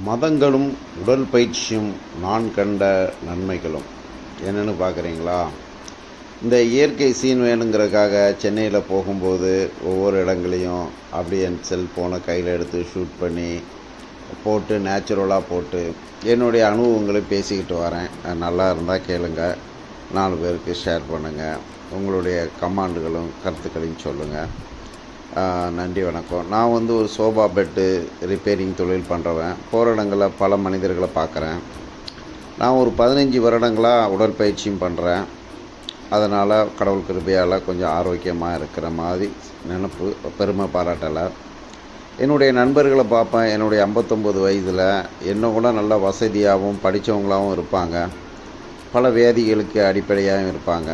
மதங்களும் உடல் பயிற்சியும் நான் கண்ட நன்மைகளும் என்னென்னு பார்க்குறீங்களா? இந்த இயற்கை சீன் வேணுங்கிறதுக்காக சென்னையில் போகும்போது ஒவ்வொரு இடங்களையும் அப்படியே என் செல்ஃபோனை கையில் எடுத்து ஷூட் பண்ணி போட்டு நேச்சுரலாக போட்டு என்னுடைய அனுபவங்களை பேசிக்கிட்டு வரேன். நல்லா இருந்தால் கேளுங்க, 4 பேருக்கு ஷேர் பண்ணுங்கள், உங்களுடைய கமெண்டுகளும் கருத்துக்களையும் சொல்லுங்கள். நன்றி, வணக்கம். நான் ஒரு சோபா பெட்டு ரிப்பேரிங் தொழில் பண்ணுறவன். போகிற இடங்களில் பல மனிதர்களை பார்க்குறேன். நான் ஒரு 15 வருடங்களாக உடற்பயிற்சியும் பண்ணுறேன். அதனால் கடவுள் கிருபையால் கொஞ்சம் ஆரோக்கியமாக இருக்கிற மாதிரி நினப்பு, பெருமை பாராட்டலை. என்னுடைய நண்பர்களை பார்ப்பேன். என்னுடைய 59 வயதில் என்ன கூட நல்ல வசதியாகவும் படித்தவங்களாகவும் இருப்பாங்க. பல வியாதிகளுக்கு அடிப்படையாகவும் இருப்பாங்க.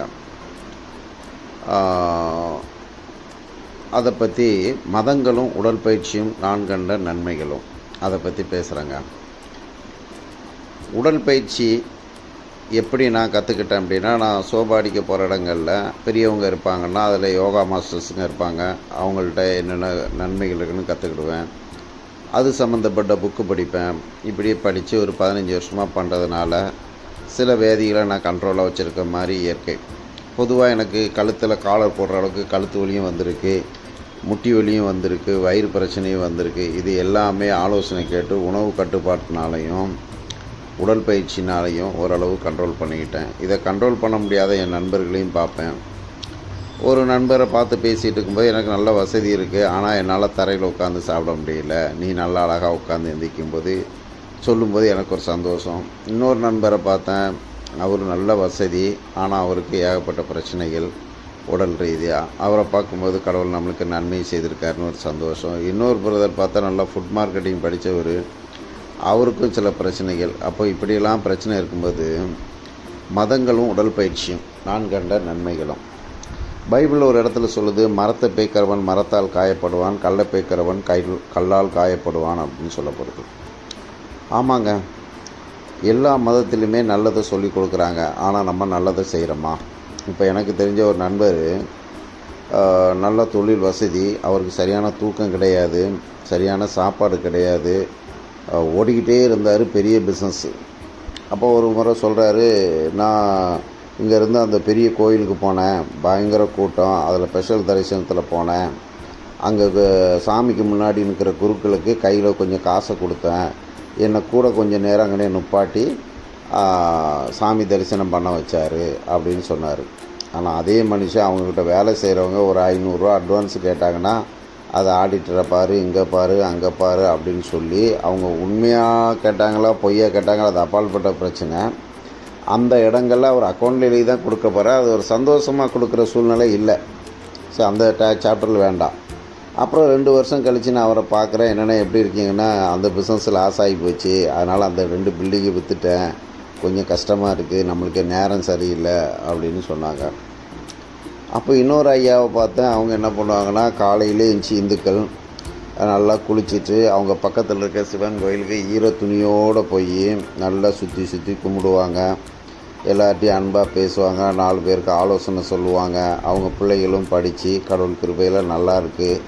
அதை பற்றி மதங்களும் உடற்பயிற்சியும் நான் கண்ட நன்மைகளும் அதை பற்றி பேசுகிறேங்க. உடற்பயிற்சி எப்படி நான் கற்றுக்கிட்டேன் அப்படின்னா, நான் சோபா அடிக்க போகிற இடங்களில் பெரியவங்க இருப்பாங்கன்னா அதில் யோகா மாஸ்டர்ஸுங்க இருப்பாங்க. அவங்கள்ட்ட என்னென்ன நன்மைகள் இருக்குன்னு கற்றுக்கிடுவேன். அது சம்மந்தப்பட்ட புக்கு படிப்பேன். இப்படியே படித்து ஒரு 15 வருஷமாக பண்ணுறதுனால சில வேதிகளை நான் கண்ட்ரோலாக வச்சுருக்க மாதிரி இயற்கை. பொதுவாக எனக்கு கழுத்தில் காலர் போடுற அளவுக்கு கழுத்து வலியும் வந்திருக்கு, முட்டி வலியும் வந்திருக்கு, வயிறு பிரச்சனையும் வந்திருக்கு. இது எல்லாமே ஆலோசனை கேட்டு உணவு கட்டுப்பாட்டினாலையும் உடற்பயிற்சினாலையும் ஓரளவு கண்ட்ரோல் பண்ணிக்கிட்டேன். இதை கண்ட்ரோல் பண்ண முடியாத என் நண்பர்களையும் பார்ப்பேன். ஒரு நண்பரை பார்த்து பேசிகிட்டு இருக்கும்போது, எனக்கு நல்ல வசதி இருக்குது, ஆனால் என்னால் தரையில் உட்காந்து சாப்பிட முடியல, நீ நல்லா அழகாக உட்காந்து எந்திரிக்கும்போது சொல்லும்போது எனக்கு ஒரு சந்தோஷம். இன்னொரு நண்பரை பார்த்தேன், அவர் நல்ல வசதி, ஆனால் அவருக்கு ஏகப்பட்ட பிரச்சனைகள் உடல் ரீதியாக. அவரை பார்க்கும்போது கடவுள் நம்மளுக்கு நன்மை செய்திருக்காருன்னு ஒரு சந்தோஷம். இன்னொரு பிரதர் பார்த்தா நல்லா ஃபுட் மார்க்கெட்டிங் படித்தவர், அவருக்கும் சில பிரச்சனைகள். அப்போ இப்படியெல்லாம் பிரச்சனை இருக்கும்போது மதங்களும் உடற்பயிற்சியும் நான் கண்ட நன்மைகளும். பைபிளில் ஒரு இடத்துல சொல்லுது, மரத்தை பேய்க்கிறவன் மரத்தால் காயப்படுவான், கல்லை பேய்க்கிறவன் கல்லால் காயப்படுவான் அப்படின்னு சொல்லப்படுது. ஆமாங்க, எல்லா மதத்திலுமே நல்லதை சொல்லி கொடுக்குறாங்க. ஆனால் நம்ம நல்லதை செய்கிறோமா? இப்போ எனக்கு தெரிஞ்ச ஒரு நண்பர், நல்ல தொழில் வசதி, அவருக்கு சரியான தூக்கம் கிடையாது, சரியான சாப்பாடு கிடையாது, ஓடிக்கிட்டே இருந்தார், பெரிய பிஸ்னஸ்ஸு. அப்போ ஒரு முறை சொல்கிறாரு, நான் இங்கேருந்து அந்த பெரிய கோயிலுக்கு போனேன், பயங்கர கூட்டம், அதில் ஸ்பெஷல் தரிசனத்தில் போனேன், அங்கே சாமிக்கு முன்னாடி நிற்கிற குருக்களுக்கு கையில் கொஞ்சம் காசை கொடுத்தேன், என்னை கூட கொஞ்சம் நேரம் அங்கனே நிப்பாட்டி சாமி தரிசனம் பண்ண வச்சார் அப்படின்னு சொன்னார். ஆனால் அதே மனுஷன் அவங்கக்கிட்ட வேலை செய்கிறவங்க ஒரு 500 ரூபா அட்வான்ஸு கேட்டாங்கன்னா, அதை ஆடிட்டரை பாரு, இங்கே பாரு, அங்கே பாரு அப்படின்னு சொல்லி, அவங்க உண்மையாக கேட்டாங்களா பொய்யா கேட்டாங்களா அது அப்பாற்பட்ட பிரச்சனை. அந்த இடங்களில் அவர் அக்கௌண்ட்டில் எழுதி தான் கொடுக்க போகிறார். அது ஒரு சந்தோஷமாக கொடுக்குற சூழ்நிலை இல்லை. ஸோ அந்த சாப்டரில் வேண்டாம். அப்புறம் 2 வருஷம் கழித்து நான் அவரை பார்க்குறேன். என்னென்ன எப்படி இருக்கீங்கன்னா, அந்த பிஸ்னஸ் லாஸ் ஆகி போச்சு, அதனால் அந்த 2 பில்டிங்கை விற்றுட்டேன், கொஞ்சம் கஷ்டமாக இருக்குது, நம்மளுக்கு நேரம் சரியில்லை அப்படின்னு சொன்னாங்க. அப்போ இன்னொரு ஐயாவை பார்த்தேன். அவங்க என்ன பண்ணுவாங்கன்னா, காலையிலே எந்திச்சி இந்துக்கள் நல்லா குளிச்சுட்டு அவங்க பக்கத்தில் இருக்க சிவன் கோயிலுக்கு ஈர துணியோடு போய் நல்லா சுற்றி சுற்றி கும்பிடுவாங்க. எல்லார்ட்டையும் அன்பாக பேசுவாங்க, 4 பேருக்கு ஆலோசனை சொல்லுவாங்க. அவங்க பிள்ளைகளும் படித்து கடவுள் கிருபையில் நல்லா இருக்குது.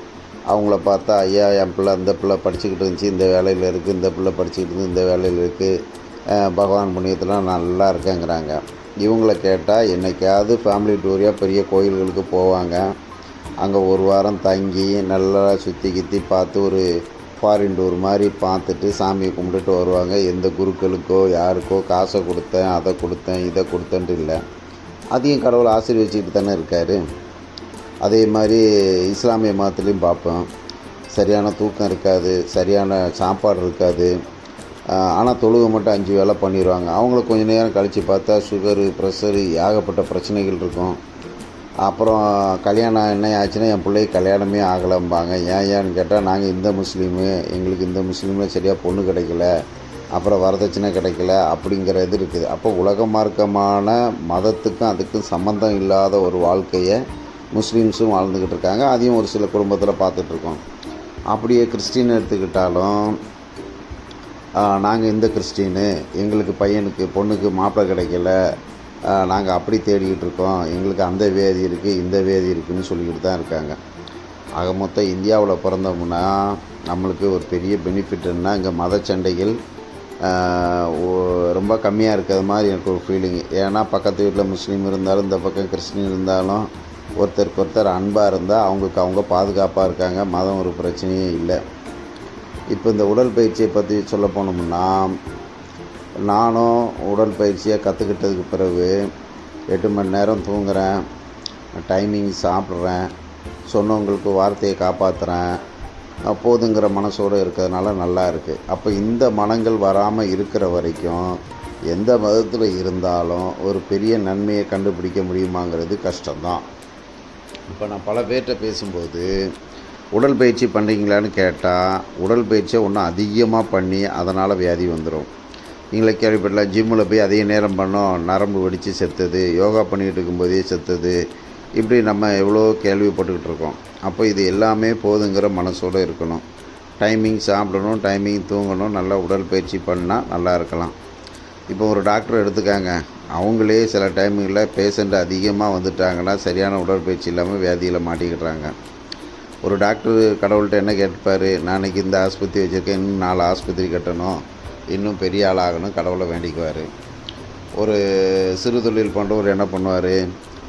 அவங்கள பார்த்தா, ஐயா என் பிள்ளை இந்த பிள்ளை படிச்சுக்கிட்டு இருந்துச்சு, இந்த வேலையில் இருக்குது, இந்த பிள்ளை படிச்சுக்கிட்டு இருந்து இந்த வேலையில் இருக்குது, பகவான் புண்ணியத்தில் நல்லா இருக்கேங்கிறாங்க. இவங்களை கேட்டால் என்றைக்காவது ஃபேமிலி டூரியாக பெரிய கோயில்களுக்கு போவாங்க. அங்கே ஒரு வாரம் தங்கி நல்லா சுற்றி கித்தி பார்த்து ஒரு ஃபாரின் டூர் மாதிரி பார்த்துட்டு சாமியை கும்பிட்டுட்டு வருவாங்க. எந்த குருக்களுக்கோ யாருக்கோ காசை கொடுத்தேன், அதை கொடுத்தேன், இதை கொடுத்தேன்ட்டு இல்லை. அதையும் கடவுள் ஆசீர்வதிச்சுக்கிட்டு தானே இருக்கார். அதே மாதிரி இஸ்லாமிய மதத்துலேயும் பார்ப்போம், சரியான தூக்கம் இருக்காது, சரியான சாப்பாடு இருக்காது, ஆனால் தொழுகை மட்டும் 5 வேளை பண்ணிடுவாங்க. அவங்களுக்கு கொஞ்சம் நேரம் கழித்து பார்த்தா சுகரு, ப்ரெஷரு, ஏகப்பட்ட பிரச்சனைகள் இருக்கும். அப்புறம் கல்யாணம் என்ன ஆச்சுன்னா, என் பிள்ளைக்கு கல்யாணமே ஆகலைம்பாங்க. ஏன்னு கேட்டால், நாங்கள் இந்த முஸ்லீமு, எங்களுக்கு இந்த முஸ்லீமில் சரியாக பொண்ணு கிடைக்கல, அப்புறம் வரதட்சணை கிடைக்கல அப்படிங்கிற இது இருக்குது. அப்போ உலக மார்க்கமான மதத்துக்கும் அதுக்கும் சம்மந்தம் இல்லாத ஒரு வாழ்க்கையை முஸ்லீம்ஸும் வாழ்ந்துக்கிட்டு இருக்காங்க. அதையும் ஒரு சில குடும்பத்தில் பார்த்துட்ருக்கோம். அப்படியே கிறிஸ்டின் எடுத்துக்கிட்டாலும், நாங்கள் இந்த கிறிஸ்டின்னு, எங்களுக்கு பையனுக்கு பொண்ணுக்கு மாப்பிள்ளை கிடைக்கல, நாங்கள் அப்படி தேடிக்கிட்டு இருக்கோம், எங்களுக்கு அந்த வேதி இருக்குது, இந்த வேதி இருக்குதுன்னு சொல்லிக்கிட்டு தான் இருக்காங்க. ஆக மொத்தம் இந்தியாவில் பிறந்தோம்னா நம்மளுக்கு ஒரு பெரிய பெனிஃபிட்னா இங்கே மத சண்டைகள் ரொம்ப கம்மியாக இருக்கிறது மாதிரி எனக்கு ஒரு ஃபீலிங். ஏன்னா பக்கத்து வீட்டில் முஸ்லீம் இருந்தாலும் இந்த பக்கம் கிறிஸ்டின் இருந்தாலும் ஒருத்தருக்கு ஒருத்தர் அன்பாக இருந்தால் அவங்களுக்கு அவங்க பாதுகாப்பாக இருக்காங்க. மதம் ஒரு பிரச்சனையே இல்லை. இப்போ இந்த உடற்பயிற்சியை பற்றி சொல்ல போனோம்னா, நானும் உடற்பயிற்சியை கற்றுக்கிட்டதுக்கு பிறகு 8 மணி நேரம் தூங்குகிறேன், டைமிங் சாப்பிட்றேன், சொன்னவங்களுக்கு வார்த்தையை காப்பாற்றுறேன், போதுங்கிற மனசோடு இருக்கிறதுனால நல்லா இருக்குது. அப்போ இந்த மனங்கள் வராமல் இருக்கிற வரைக்கும் எந்த மதத்தில் இருந்தாலும் ஒரு பெரிய நன்மையை கண்டுபிடிக்க முடியுமாங்கிறது கஷ்டம்தான். இப்போ நான் பல பேர்கிட்ட பேசும்போது உடற்பயிற்சி பண்ணுறீங்களான்னு கேட்டால், உடற்பயிற்சியை ஒன்றும் அதிகமாக பண்ணி அதனால் வியாதி வந்துடும். நீங்களே கேள்விப்பட்டல, ஜிம்மில் போய் அதிக நேரம் பண்ணோம் நரம்பு வெடித்து செத்துது, யோகா பண்ணிக்கிட்டு இருக்கும்போதே செத்துது, இப்படி நம்ம எவ்வளோ கேள்விப்பட்டுக்கிட்டு இருக்கோம். அப்போ இது எல்லாமே போதுங்கிற மனசோடு இருக்கணும். டைமிங் சாப்பிடணும், டைமிங் தூங்கணும், நல்லா உடற்பயிற்சி பண்ணால் நல்லா இருக்கலாம். இப்போ ஒரு டாக்டர் எடுத்துக்காங்க, அவங்களே சில டைமிங்கில் பேஷண்ட் அதிகமாக வந்துட்டாங்கன்னா சரியான உடற்பயிற்சி இல்லாமல் வியாதியில் மாட்டிக்கிட்டுறாங்க. ஒரு டாக்டர் கடவுள்கிட்ட என்ன கேட்பார், நாளைக்கு இந்த ஆஸ்பத்திரி வச்சுருக்கேன், இன்னும் 4 ஆஸ்பத்திரி கட்டணும், இன்னும் பெரிய ஆளாகணும், கடவுளை வேண்டிக்குவார். ஒரு சிறு தொழில் பண்ணுறவர் என்ன பண்ணுவார்,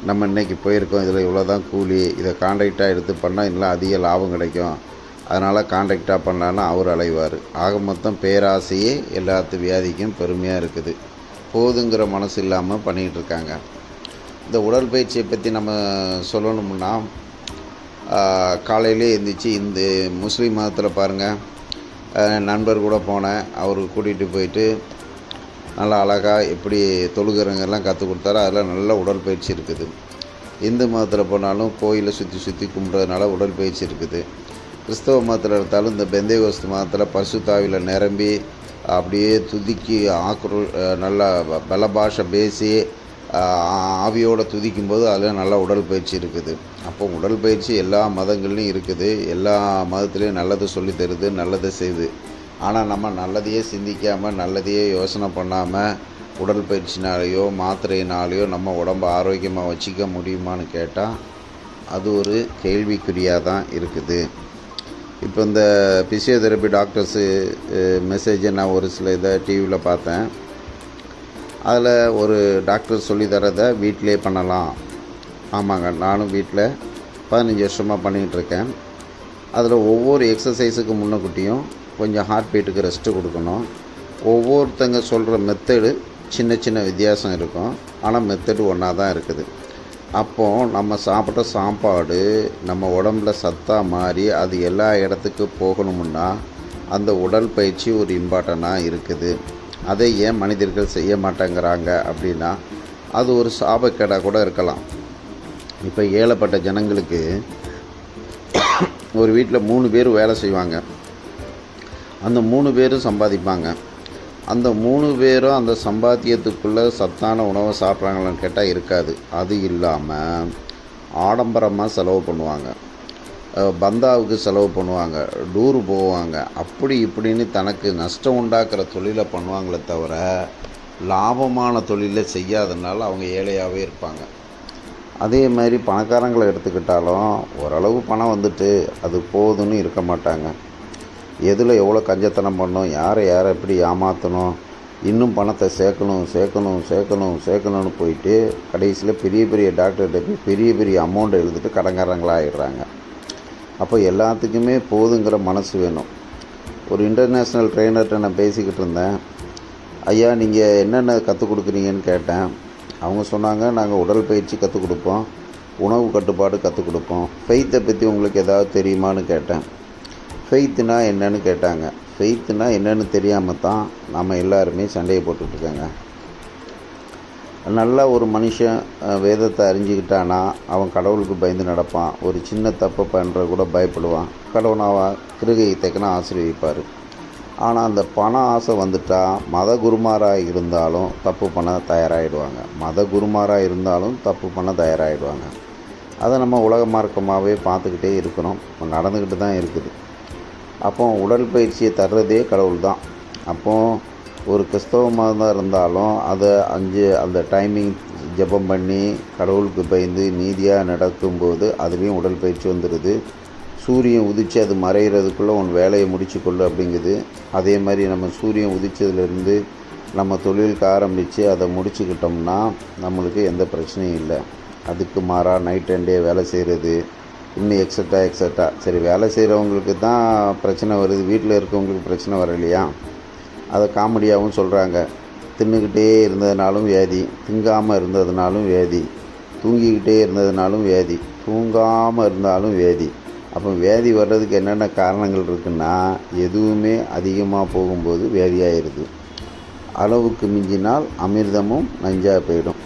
நம்ம இன்றைக்கி போயிருக்கோம், இதில் இவ்வளோ தான் கூலி, இதை கான்ட்ராக்டாக எடுத்து பண்ணால் இன்னும் அதிக லாபம் கிடைக்கும், அதனால் கான்ட்ராக்டாக பண்ணலான்னு அவர் அலைவார். ஆக மொத்தம் பேராசையே எல்லாத்து வியாதிக்கும் பெருமையாக இருக்குது. போதுங்கிற மனசு இல்லாமல் பண்ணிக்கிட்டு இருக்காங்க. இந்த உடற்பயிற்சியை பற்றி நம்ம சொல்லணும்னா, காலையிலே எழுந்திரிச்சு இந்த முஸ்லீம் மதத்தில் பாருங்கள், நண்பர் கூட போனேன், அவருக்கு கூட்டிகிட்டு போயிட்டு நல்லா அழகாக எப்படி தொழுகிறங்கெல்லாம் கற்றுக் கொடுத்தாரு. அதில் நல்ல உடற்பயிற்சி இருக்குது. இந்து மதத்தில் போனாலும் கோயிலை சுற்றி சுற்றி கும்பிட்றதுனால உடற்பயிற்சி இருக்குது. கிறிஸ்தவ மதத்தில் எடுத்தாலும் இந்த பெந்தேகோஸ்து மதத்தில் பரிசுத்தாவியில் நிரம்பி அப்படியே துதிக்கி நல்லா பலபாஷை பேசி ஆவியோடு துதிக்கும்போது அதில் நல்லா உடற்பயிற்சி இருக்குது. அப்போ உடற்பயிற்சி எல்லா மதங்கள்லையும் இருக்குது. எல்லா மதத்துலேயும் நல்லது சொல்லி தருது, நல்லதை செய்யுது. ஆனால் நம்ம நல்லதையே சிந்திக்காமல், நல்லதையே யோசனை பண்ணாமல் உடற்பயிற்சினாலேயோ மாத்திரையினாலேயோ நம்ம உடம்பை ஆரோக்கியமாக வச்சுக்க முடியுமான்னு கேட்டால் அது ஒரு கேள்விக்குறியாக தான் இருக்குது. இப்போ இந்த ஃபிசியோதெரப்பி டாக்டர்ஸு மெசேஜை நான் ஒரு சில இதை டிவியில் பார்த்தேன். அதில் ஒரு டாக்டர் சொல்லி தரதை வீட்டிலே பண்ணலாம். ஆமாங்க, நானும் வீட்டில் 15 வருஷமாக பண்ணிகிட்ருக்கேன். அதில் ஒவ்வொரு எக்ஸசைஸுக்கு முன்னக்கூட்டியும் கொஞ்சம் ஹார்ட் பீட்டுக்கு ரெஸ்ட்டு கொடுக்கணும். ஒவ்வொருத்தங்க சொல்கிற மெத்தடு சின்ன சின்ன வித்தியாசம் இருக்கும், ஆனால் மெத்தடு ஒன்றா தான் இருக்குது. அப்போது நம்ம சாப்பிட்ட சாப்பாடு நம்ம உடம்புல சத்தாக மாறி அது எல்லா இடத்துக்கு போகணுமுன்னா அந்த உடற்பயிற்சி ஒரு இம்பார்ட்டண்ட்டாக இருக்குது. அதை ஏன் மனிதர்கள் செய்ய மாட்டேங்கிறாங்க அப்படின்னா, அது ஒரு சாபக்கேடாக கூட இருக்கலாம். இப்போ ஏழைப்பட்ட ஜனங்களுக்கு ஒரு வீட்டில் 3 பேர் வேலை செய்வாங்க. அந்த 3 பேரும் சம்பாதிப்பாங்க. அந்த 3 பேரும் அந்த சம்பாத்தியத்துக்குள்ளே சத்தான உணவை சாப்பிட்றாங்களான்னு கேட்டால் இருக்காது. அது இல்லாமல் ஆடம்பரமாக செலவு பண்ணுவாங்க, பந்தாவுக்கு செலவு பண்ணுவாங்க, டூரு போவாங்க, அப்படி இப்படின்னு தனக்கு நஷ்டம் உண்டாக்குற தொழிலை பண்ணுவாங்களே தவிர லாபமான தொழிலை செய்யாதனால அவங்க ஏழையாகவே இருப்பாங்க. அதே மாதிரி பணக்காரங்களை எடுத்துக்கிட்டாலும் ஓரளவு பணம் வந்துட்டு அது போதுன்னு இருக்க மாட்டாங்க. எதில் எவ்வளோ கஞ்சத்தனம் பண்ணணும், யாரை எப்படி ஏமாற்றணும், இன்னும் பணத்தை சேர்க்கணும்னு போயிட்டு கடைசியில் பெரிய பெரிய டாக்டர்கிட்ட போய் பெரிய பெரிய அமௌண்ட்டை எழுதிட்டு கடங்காரங்களாகிடுறாங்க. அப்போ எல்லாத்துக்குமே போதுங்கிற மனசு வேணும். ஒரு இன்டர்நேஷ்னல் ட்ரெயினர்கிட்ட நான் பேசிக்கிட்டு இருந்தேன். ஐயா, நீங்கள் என்னென்ன கற்றுக் கொடுக்குறீங்கன்னு கேட்டேன். அவங்க சொன்னாங்க, நாங்கள் உடற்பயிற்சி கற்றுக் கொடுப்போம், உணவு கட்டுப்பாடு கற்றுக் கொடுப்போம். ஃபெய்த்தை பற்றி உங்களுக்கு ஏதாவது தெரியுமான்னு கேட்டேன். ஃபெய்த்துனா என்னன்னு கேட்டாங்க. ஃபெய்த்துனா என்னென்னு தெரியாமல் தான் நம்ம எல்லாருமே சண்டையை போட்டுட்ருக்காங்க. நல்லா ஒரு மனுஷன் வேதத்தை அறிஞ்சிக்கிட்டானா அவன் கடவுளுக்கு பயந்து நடப்பான். ஒரு சின்ன தப்பை பண்ணுற கூட பயப்படுவான். கடவுளாக கிருகை தைக்கனா ஆசீர்வதிப்பார். ஆனால் அந்த பண ஆசை வந்துட்டால் மத குருமாராக இருந்தாலும் தப்பு பண்ண தயாராகிடுவாங்க. அதை நம்ம உலக மார்க்கமாகவே பார்த்துக்கிட்டே இருக்கிறோம், நடந்துக்கிட்டு தான் இருக்குது. அப்போ உடற்பயிற்சியை தர்றதே கடவுள் தான். அப்போது ஒரு கிறிஸ்தவ மதம் இருந்தாலும் அதை அந்த டைமிங் ஜெபம் பண்ணி கடவுளுக்கு பயந்து நீதியாக நடக்கும்போது அதுலேயும் உடற்பயிற்சி வந்துடுது. சூரியன் உதித்து அது மறைகிறதுக்குள்ளே உன் வேலையை முடிச்சுக்கொள்ளு அப்படிங்குது. அதே மாதிரி நம்ம சூரியன் உதித்ததுலேருந்து நம்ம தொழிலுக்கு ஆரம்பித்து அதை முடிச்சுக்கிட்டோம்னா நம்மளுக்கு எந்த பிரச்சனையும் இல்லை. அதுக்கு மாறாக நைட் அண்ட் டே வேலை செய்கிறது, இன்னும் எக்ஸட்ரா. சரி, வேலை செய்கிறவங்களுக்கு தான் பிரச்சனை வருது, வீட்டில் இருக்கவங்களுக்கு பிரச்சனை வரலையா? அதை காமெடியாகவும் சொல்கிறாங்க. தின்னுக்கிட்டே இருந்ததுனாலும் வியாதி, திங்காமல் இருந்ததுனாலும் வியாதி, தூங்கிக்கிட்டே இருந்ததுனாலும் வியாதி, தூங்காமல் இருந்தாலும் வியாதி. அப்போ வியாதி வர்றதுக்கு என்னென்ன காரணங்கள் இருக்குன்னா, எதுவுமே அதிகமாக போகும்போது வியாதியாகிடுது. அளவுக்கு மிஞ்சினால் அமிர்தமும் நஞ்சாக போயிடும்.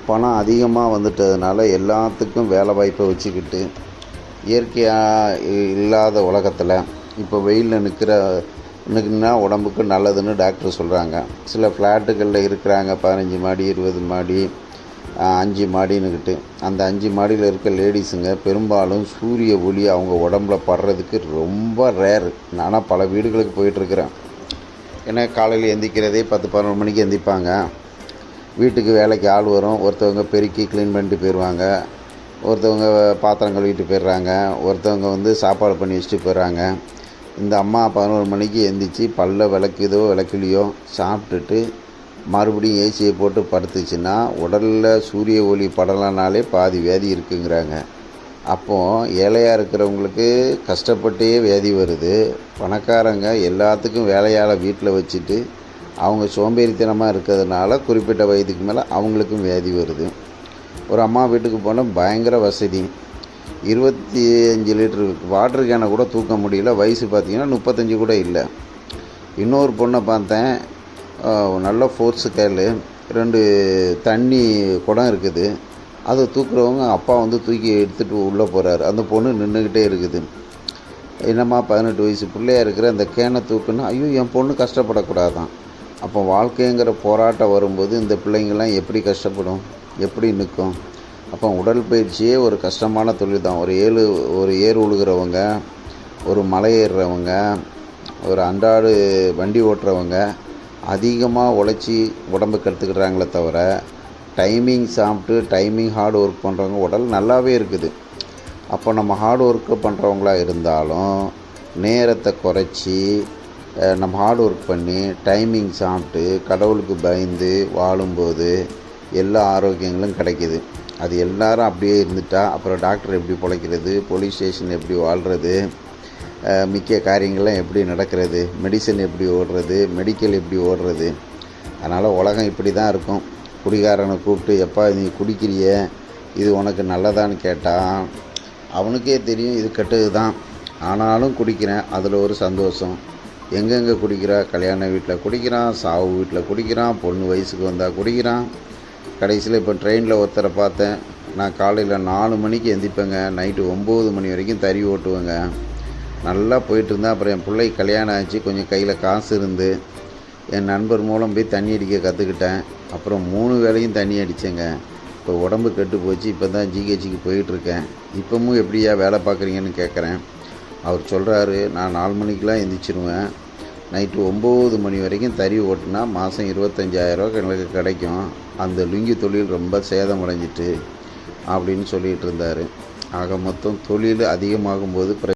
பணம் அதிகமாக வந்துட்டதுனால எல்லாத்துக்கும் வேலை வாய்ப்பை வச்சுக்கிட்டு இயற்கையாக இல்லாத உலகத்தில் இப்போ வெயிலில் நிற்கினா உடம்புக்கு நல்லதுன்னு டாக்டர் சொல்கிறாங்க. சில ஃப்ளாட்டுகளில் இருக்கிறாங்க 15 மாடி 20 மாடி 5 மாடின்னுக்கிட்டு. அந்த 5 மாடியில் இருக்க லேடிஸுங்க பெரும்பாலும் சூரிய ஒளி அவங்க உடம்புல படுறதுக்கு ரொம்ப ரேரு. நானும் பல வீடுகளுக்கு போயிட்டுருக்கிறேன். ஏன்னா காலையில் எந்திக்கிறதே 10-11 மணிக்கு எந்திப்பாங்க. வீட்டுக்கு வேலைக்கு ஆள் வரும். ஒருத்தவங்க பெருக்கி க்ளீன் பண்ணிட்டு போயிடுவாங்க, ஒருத்தவங்க பாத்திரம் கழுவிட்டு போயிடுறாங்க, ஒருத்தவங்க சாப்பாடு பண்ணி வச்சுட்டு போயிடுறாங்க. இந்த அம்மா 11 மணிக்கு எந்திரிச்சு பல்ல விளக்கலையோ சாப்பிட்டுட்டு மறுபடியும் ஏசியை போட்டு படுத்துச்சுன்னா உடலில் சூரிய ஒளி படலைனாலே பாதி வியாதி இருக்குங்கிறாங்க. அப்போது ஏழையாக இருக்கிறவங்களுக்கு கஷ்டப்பட்டே வியாதி வருது. பணக்காரங்க எல்லாத்துக்கும் வேலையால் வீட்டில் வச்சுட்டு அவங்க சோம்பேறித்தனமாக இருக்கிறதுனால குறிப்பிட்ட வயதுக்கு மேலே அவங்களுக்கும் வியாதி வருது. ஒரு அம்மா வீட்டுக்கு போனால் பயங்கர வசதி, 25 லிட்டரு வாட்டர் கேனை கூட தூக்க முடியல. வயசு பார்த்திங்கன்னா 35 கூட இல்லை. இன்னொரு பொண்ணை பார்த்தேன், நல்ல ஃபோர்ஸு கேளு, 2 தண்ணி குடம் இருக்குது. அதை தூக்குறவங்க அப்பா தூக்கி எடுத்துகிட்டு உள்ளே போகிறாரு. அந்த பொண்ணு நின்றுக்கிட்டே இருக்குது. என்னம்மா 18 வயசு பிள்ளையாக இருக்கிற அந்த கேனை தூக்குன்னா, ஐயோ என் பொண்ணு கஷ்டப்படக்கூடாதான். அப்போ வாழ்க்கைங்கிற போராட்டம் வரும்போது இந்த பிள்ளைங்கள்லாம் எப்படி கஷ்டப்படும், எப்படி நிற்கும்? அப்போ உடற்பயிற்சியே ஒரு கஷ்டமான தொழில் தான். ஒரு ஏர் உழுகிறவங்க, ஒரு மலை ஏறுறவங்க, ஒரு அன்றாடு வண்டி ஓட்டுறவங்க அதிகமாக உழைச்சி உடம்பு கற்றுக்கிறாங்களே தவிர, டைமிங் சாப்பிட்டு டைமிங் ஹார்ட் ஒர்க் பண்ணுறவங்க உடல் நல்லாவே இருக்குது. அப்போ நம்ம ஹார்ட் ஒர்க்கு பண்ணுறவங்களா இருந்தாலும் நேரத்தை குறைச்சி நம்ம ஹார்ட் ஒர்க் பண்ணி டைமிங் சாப்பிட்டு கடவுளுக்கு பயந்து வாழும்போது எல்லா ஆரோக்கியங்களும் கிடைக்கிது. அது எல்லாரும் அப்படியே இருந்துட்டா அப்புறம் டாக்டர் எப்படி பிழைக்கிறது, போலீஸ் ஸ்டேஷன் எப்படி வாழ்கிறது, மிக்க காரியங்கள்லாம் எப்படி நடக்கிறது, மெடிசன் எப்படி ஓடுறது, மெடிக்கல் எப்படி ஓடுறது? அதனால் உலகம் இப்படி தான் இருக்கும். குடிகாரனை கூப்பிட்டு, எப்பா நீ குடிக்கிறிய, இது உனக்கு நல்லதான்னு கேட்டால் அவனுக்கே தெரியும் இது கெட்டது தான், ஆனாலும் குடிக்கிறேன், அதில் ஒரு சந்தோஷம். எங்கெங்கே குடிக்கிறா? கல்யாண வீட்டில் குடிக்கிறான், சாவு வீட்டில் குடிக்கிறான், பொண்ணு வயசுக்கு வந்தால் குடிக்கிறான். கடைசியில் இப்போ ட்ரெயினில் ஒருத்தரை பார்த்தேன். நான் காலையில் 4 மணிக்கு எந்திப்பேங்க, நைட்டு 9 மணி வரைக்கும் தறி ஓட்டுவேங்க. நல்லா போயிட்டுருந்தேன். அப்புறம் என் பிள்ளைக்கு கல்யாணம் ஆச்சு, கொஞ்சம் கையில் காசு இருந்து என் நண்பர் மூலம் போய் தண்ணி அடிக்க கற்றுக்கிட்டேன். அப்புறம் 3 வேளையும் தண்ணி அடித்தேங்க. இப்போ உடம்பு கெட்டு போச்சு. இப்போ தான் ஜிஹெச்சுக்கு போயிட்டுருக்கேன். இப்போவும் எப்படியா வேலை பார்க்குறீங்கன்னு கேட்குறேன். அவர் சொல்கிறாரு, நான் 4 மணிக்கெலாம் எந்திரிச்சிருவேன், நைட்டு 9 மணி வரைக்கும் தறி ஓட்டுனா மாதம் 25,000 எனக்கு கிடைக்கும். அந்த லுங்கி தொழில் ரொம்ப சேதமடைஞ்சிட்டு அப்படின்னு சொல்லிகிட்டு இருந்தார். ஆக மொத்தம் தொழில் அதிகமாகும்போது